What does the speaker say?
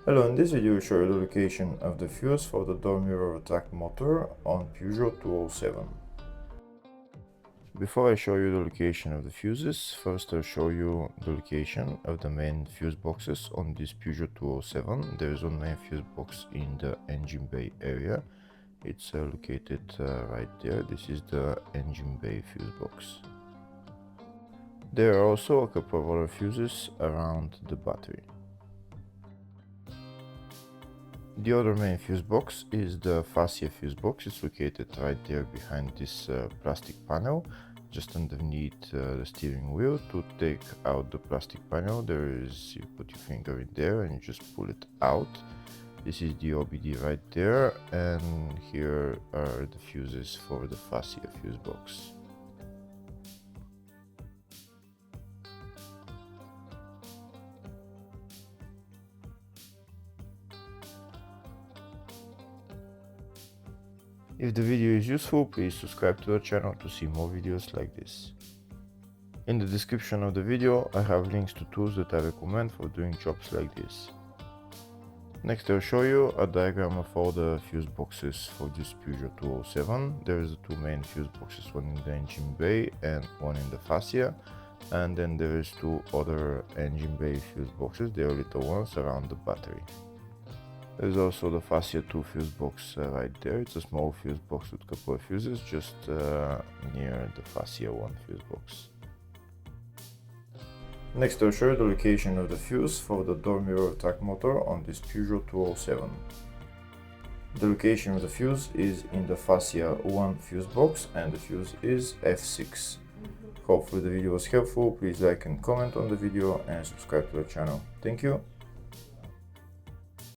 Hello, in this video I will show you the location of the fuse for the Door Mirror Retract Motor on Peugeot 207. Before I show you the location of the fuses, first I'll show you the location of the main fuse boxes on this Peugeot 207. There is one main fuse box in the engine bay area. It's located right there. This is the engine bay fuse box. There are also a couple of other fuses around the battery. The other main fuse box is the fascia fuse box. It's located right there behind this plastic panel, just underneath the steering wheel. To take out the plastic panel, you put your finger in there and you just pull it out. This is the OBD right there, and here are the fuses for the fascia fuse box. If the video is useful, please subscribe to the channel to see more videos like this. In the description of the video, I have links to tools that I recommend for doing jobs like this. Next I'll show you a diagram of all the fuse boxes for this Peugeot 207. There is the two main fuse boxes, one in the engine bay and one in the fascia. And then there is two other engine bay fuse boxes, they are little ones around the battery. There's also the fascia 2 fuse box right there. It's a small fuse box with a couple of fuses just near the fascia 1 fuse box. Next I'll show you the location of the fuse for the Door Mirror Retract Motor on this Peugeot 207. The location of the fuse is in the fascia 1 fuse box and the fuse is F6. Hopefully the video was helpful. Please like and comment on the video and subscribe to the channel. Thank you.